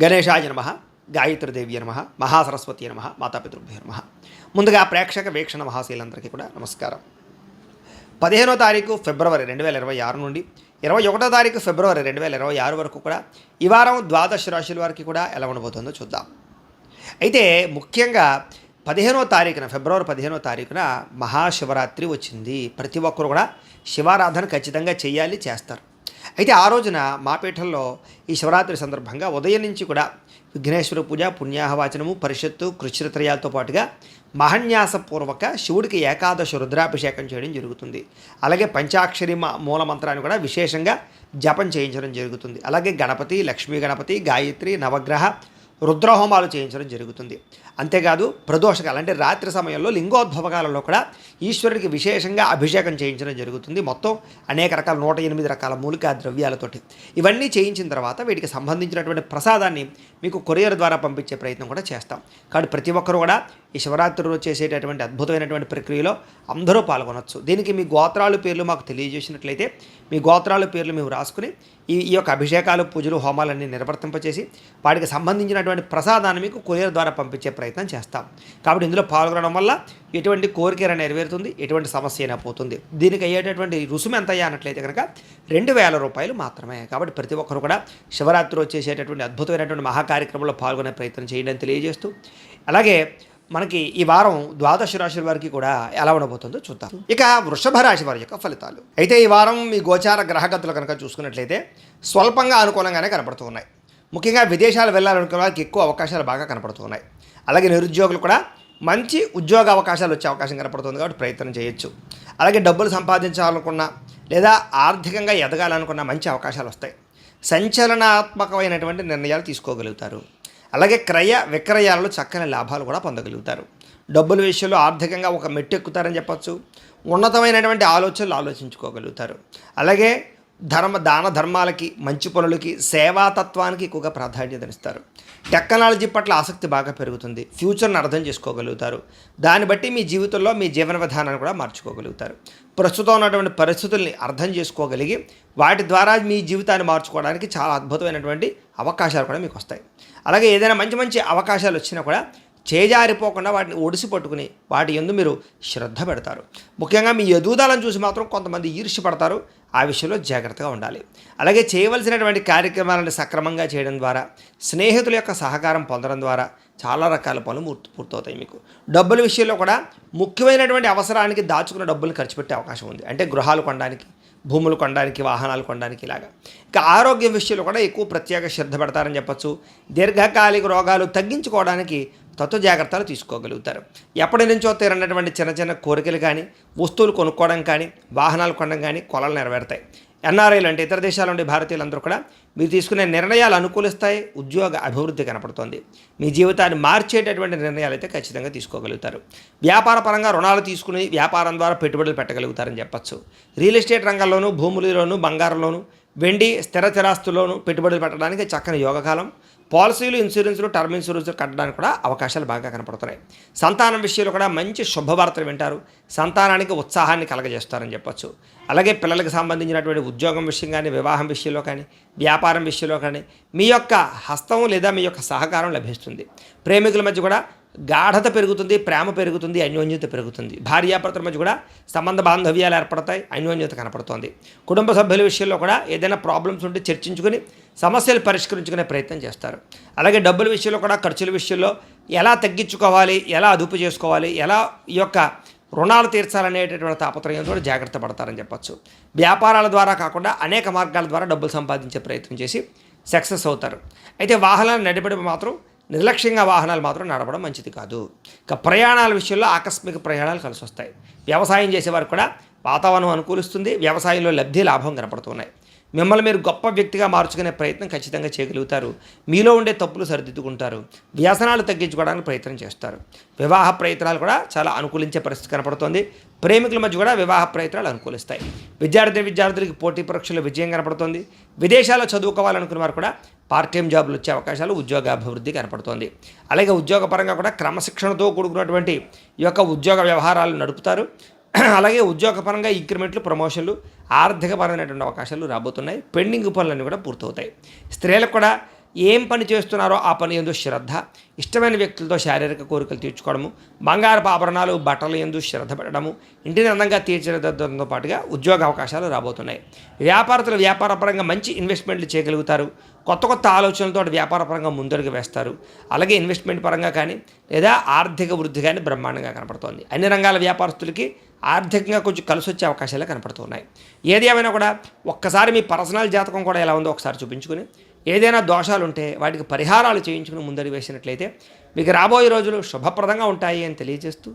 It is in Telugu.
గణేశాయ నమ, గాయత్రీదేవి నమ, మహాసరస్వతి నమ, మాతాపితృభ్యో నమ. ముందుగా ప్రేక్షక వీక్షణ మహాశీలందరికీ కూడా నమస్కారం. 15వ తారీఖు ఫిబ్రవరి 2026 నుండి 21వ తారీఖు ఫిబ్రవరి 2026 వరకు కూడా ఈ వారం ద్వాదశ రాశుల వారికి కూడా ఎలా ఉండబోతుందో చూద్దాం. అయితే ముఖ్యంగా 15వ తారీఖున ఫిబ్రవరి 15వ తారీఖున మహాశివరాత్రి వచ్చింది. ప్రతి ఒక్కరు కూడా శివారాధన ఖచ్చితంగా చేయాలి, చేస్తారు. అయితే ఆ రోజున మా పీఠంలో ఈ శివరాత్రి సందర్భంగా ఉదయం నుంచి కూడా విఘ్నేశ్వర పూజ, పుణ్యాహవాచనము, పరిషత్తు, కృష్ణత్రయాలతో పాటుగా మహన్యాసపూర్వక శివుడికి ఏకాదశ రుద్రాభిషేకం చేయడం జరుగుతుంది. అలాగే పంచాక్షరి మూలమంత్రాన్ని కూడా విశేషంగా జపం చేయించడం జరుగుతుంది. అలాగే గణపతి, లక్ష్మీ గణపతి, గాయత్రి, నవగ్రహ రుద్రహోమాలు చేయించడం జరుగుతుంది. అంతేకాదు ప్రదోషకాలు అంటే రాత్రి సమయంలో లింగోద్భవకాలలో కూడా ఈశ్వరుడికి విశేషంగా అభిషేకం చేయించడం జరుగుతుంది. మొత్తం అనేక రకాల 108 రకాల మూలికా ద్రవ్యాలతోటి ఇవన్నీ చేయించిన తర్వాత వీటికి సంబంధించినటువంటి ప్రసాదాన్ని మీకు కొరియర్ ద్వారా పంపించే ప్రయత్నం కూడా చేస్తాం. కాబట్టి ప్రతి ఒక్కరు కూడా ఈ శివరాత్రి రోజు చేసేటటువంటి అద్భుతమైనటువంటి ప్రక్రియలో అందరూ పాల్గొనవచ్చు. దీనికి మీ గోత్రాలు పేర్లు మాకు తెలియజేసినట్లయితే మీ గోత్రాల పేర్లు మేము రాసుకుని ఈ యొక్క అభిషేకాలు, పూజలు, హోమాలన్నీ నిర్వర్తింపచేసి వాటికి సంబంధించినటువంటి ప్రసాదాన్ని మీకు కొరియర్ ద్వారా పంపించే ప్రయత్నం చేస్తాం. కాబట్టి ఇందులో పాల్గొనడం వల్ల ఎటువంటి కోరిక నెరవేరుతుంది, ఎటువంటి సమస్య అయినా పోతుంది. దీనికి అయ్యేటటువంటి రుసుము ఎంత అయ్యా అన్నట్లయితే కనుక 2000 రూపాయలు మాత్రమే. కాబట్టి ప్రతి ఒక్కరు కూడా శివరాత్రి వచ్చేసేటటువంటి అద్భుతమైనటువంటి మహాకార్యక్రమంలో పాల్గొనే ప్రయత్నం చేయండి తెలియజేస్తూ, అలాగే మనకి ఈ వారం ద్వాదశ రాశుల వారికి కూడా ఎలా ఉండబోతుందో చూద్దాం. ఇక వృషభ రాశి వారి యొక్క ఫలితాలు. అయితే ఈ వారం మీ గోచార గ్రహగతులు కనుక చూసుకున్నట్లయితే స్వల్పంగా అనుకూలంగానే కనపడుతూ ఉన్నాయి. ముఖ్యంగా విదేశాలు వెళ్ళాలనుకునే వారికి ఎక్కువ అవకాశాలు బాగా కనపడుతూ ఉన్నాయి. అలాగే నిరుద్యోగులు కూడా మంచి ఉద్యోగ అవకాశాలు వచ్చే అవకాశం కనపడుతుంది. కాబట్టి ప్రయత్నం చేయొచ్చు. అలాగే డబ్బులు సంపాదించాలనుకున్నా లేదా ఆర్థికంగా ఎదగాలనుకున్న మంచి అవకాశాలు వస్తాయి. సంచలనాత్మకమైనటువంటి నిర్ణయాలు తీసుకోగలుగుతారు. అలాగే క్రయ విక్రయాలలో చక్కని లాభాలు కూడా పొందగలుగుతారు. డబ్బుల విషయంలో ఆర్థికంగా ఒక మెట్టు ఎక్కుతారని చెప్పచ్చు. ఉన్నతమైనటువంటి ఆలోచనలు ఆలోచించుకోగలుగుతారు. అలాగే దాన ధర్మాలకి, మంచి పనులకి, సేవాతత్వానికి ఎక్కువగా ప్రాధాన్యతనిస్తారు. టెక్నాలజీ పట్ల ఆసక్తి బాగా పెరుగుతుంది. ఫ్యూచర్ని అర్థం చేసుకోగలుగుతారు. దాన్ని బట్టి మీ జీవితంలో మీ జీవన విధానాన్ని కూడా మార్చుకోగలుగుతారు. ప్రస్తుతం ఉన్నటువంటి పరిస్థితుల్ని అర్థం చేసుకోగలిగి వాటి ద్వారా మీ జీవితాన్ని మార్చుకోవడానికి చాలా అద్భుతమైనటువంటి అవకాశాలు కూడా మీకు వస్తాయి. అలాగే ఏదైనా మంచి మంచి అవకాశాలు వచ్చినా కూడా చేజారిపోకుండా వాటిని ఒడిసి పట్టుకుని వాటి యందు మీరు శ్రద్ధ పెడతారు. ముఖ్యంగా మీ ఎదుగుదలను చూసి మాత్రం కొంతమంది ఈర్ష్యపడతారు. ఆ విషయంలో జాగ్రత్తగా ఉండాలి. అలాగే చేయవలసినటువంటి కార్యక్రమాలను సక్రమంగా చేయడం ద్వారా, స్నేహితుల యొక్క సహకారం పొందడం ద్వారా చాలా రకాల పనులు పూర్తవుతాయి. మీకు డబ్బుల విషయంలో కూడా ముఖ్యమైనటువంటి అవసరానికి దాచుకున్న డబ్బులు ఖర్చు పెట్టే అవకాశం ఉంది. అంటే గృహాలు కొనడానికి, భూములు కొనడానికి, వాహనాలు కొనడానికి ఇలాగా. ఇక ఆరోగ్యం విషయంలో కూడా ఎక్కువ ప్రత్యేక శ్రద్ధ పెడతారని చెప్పచ్చు. దీర్ఘకాలిక రోగాలు తగ్గించుకోవడానికి తత్వ జాగ్రత్తలు తీసుకోగలుగుతారు. ఎప్పటి నుంచో తీరనటువంటి చిన్న చిన్న కోరికలు కానీ, వస్తువులు కొనుక్కోవడం కానీ, వాహనాలు కొనడం కానీ కొలలు నెరవేరుతాయి. ఎన్ఆర్ఐలు అంటే ఇతర దేశాల నుండి భారతీయులందరూ కూడా మీరు తీసుకునే నిర్ణయాలు అనుకూలిస్తాయి. ఉద్యోగ అభివృద్ధి కనపడుతోంది. మీ జీవితాన్ని మార్చేటటువంటి నిర్ణయాలు అయితే ఖచ్చితంగా తీసుకోగలుగుతారు. వ్యాపార పరంగా రుణాలు తీసుకుని వ్యాపారం ద్వారా పెట్టుబడులు పెట్టగలుగుతారని చెప్పచ్చు. రియల్ ఎస్టేట్ రంగంలోనూ, భూములలోనూ, బంగారంలోనూ, వెండి, స్థిర స్థిరాస్తుల్లోనూ పెట్టుబడులు పెట్టడానికి చక్కని యోగకాలం. పాలసీలు, ఇన్సూరెన్సులు, టర్మ్ ఇన్సూరెన్సులు కట్టడానికి కూడా అవకాశాలు బాగా కనపడుతున్నాయి. సంతానం విషయంలో కూడా మంచి శుభవార్తలు వింటారు. సంతానానికి ఉత్సాహాన్ని కలగజేస్తారని చెప్పచ్చు. అలాగే పిల్లలకు సంబంధించినటువంటి ఉద్యోగం విషయం కానీ, వివాహం విషయంలో కానీ, వ్యాపారం విషయంలో కానీ మీ యొక్క హస్తం లేదా మీ యొక్క సహకారం లభిస్తుంది. ప్రేమికుల మధ్య కూడా గాఢత పెరుగుతుంది, ప్రేమ పెరుగుతుంది, అన్యోన్యత పెరుగుతుంది. భార్యాభర్తల మధ్య కూడా సంబంధ బాంధవ్యాలు ఏర్పడతాయి, అన్యోన్యత కనపడుతోంది. కుటుంబ సభ్యుల విషయంలో కూడా ఏదైనా ప్రాబ్లమ్స్ ఉంటే చర్చించుకొని సమస్యలు పరిష్కరించుకునే ప్రయత్నం చేస్తారు. అలాగే డబ్బుల విషయంలో కూడా ఖర్చుల విషయంలో ఎలా తగ్గించుకోవాలి, ఎలా అదుపు చేసుకోవాలి, ఎలా ఈ యొక్క రుణాలు తీర్చాలనేటటువంటి తాపత్రయంతో జాగ్రత్త పడతారని చెప్పచ్చు. వ్యాపారాల ద్వారా కాకుండా అనేక మార్గాల ద్వారా డబ్బులు సంపాదించే ప్రయత్నం చేసి సక్సెస్ అవుతారు. అయితే వాహనాలు నడిపడం మాత్రం నిర్లక్ష్యంగా వాహనాలు మాత్రం నడపడం మంచిది కాదు. ఇక ప్రయాణాల విషయంలో ఆకస్మిక ప్రయాణాలు కలిసి వస్తాయి. వ్యవసాయం చేసేవారు కూడా వాతావరణం అనుకూలిస్తుంది. వ్యవసాయంలో లబ్ధి, లాభం కనపడుతున్నాయి. మిమ్మల్ని మీరు గొప్ప వ్యక్తిగా మార్చుకునే ప్రయత్నం ఖచ్చితంగా చేయగలుగుతారు. మీలో ఉండే తప్పులు సరిదిద్దుకుంటారు. వ్యసనాలు తగ్గించుకోవడానికి ప్రయత్నం చేస్తారు. వివాహ ప్రయత్నాలు కూడా చాలా అనుకూలించే పరిస్థితి కనపడుతోంది. ప్రేమికుల మధ్య కూడా వివాహ ప్రయత్నాలు అనుకూలిస్తాయి. విద్యార్థులకి పోటీ పరీక్షల్లో విజయం కనపడుతోంది. విదేశాల్లో చదువుకోవాలనుకున్న వారు కూడా పార్ట్ టైం జాబులు వచ్చే అవకాశాలు, ఉద్యోగ అభివృద్ధి కనపడుతోంది. అలాగే ఉద్యోగపరంగా కూడా క్రమశిక్షణతో కూడుకున్నటువంటి ఈ యొక్క ఉద్యోగ వ్యవహారాలు నడుపుతారు. అలాగే ఉద్యోగపరంగా ఇంక్రిమెంట్లు, ప్రమోషన్లు, ఆర్థికపరమైనటువంటి అవకాశాలు రాబోతున్నాయి. పెండింగ్ పనులన్నీ కూడా పూర్తవుతాయి. స్త్రీలకు కూడా ఏం పని చేస్తున్నారో ఆ పని యందు శ్రద్ధ, ఇష్టమైన వ్యక్తులతో శారీరక కోరికలు తీర్చుకోవడము, బంగారపు ఆభరణాలు బట్టల యందు శ్రద్ధ పెట్టడము, ఇంటిని అందంగా తీర్చిదిద్దడంతో పాటుగా ఉద్యోగ అవకాశాలు రాబోతున్నాయి. వ్యాపారస్తులు వ్యాపారపరంగా మంచి ఇన్వెస్ట్మెంట్లు చేయగలుగుతారు. కొత్త కొత్త ఆలోచనలతో వ్యాపారపరంగా ముందడుగు వేస్తారు. అలాగే ఇన్వెస్ట్మెంట్ పరంగా కానీ లేదా ఆర్థిక వృద్ధి కానీ బ్రహ్మాండంగా కనపడుతోంది. అన్ని రంగాల వ్యాపారస్తులకి ఆర్థికంగా కొంచెం కలిసి వచ్చే అవకాశాలే కనపడుతున్నాయి. ఏది ఏమైనా కూడా ఒక్కసారి మీ పర్సనల్ జాతకం కూడా ఎలా ఉందో ఒకసారి చూపించుకుని, ఏదైనా దోషాలు ఉంటే వాటికి పరిహారాలు చేయించుకుని ముందడుగు వేసినట్లయితే మీకు రాబోయే రోజులు శుభప్రదంగా ఉంటాయి అని తెలియజేస్తూ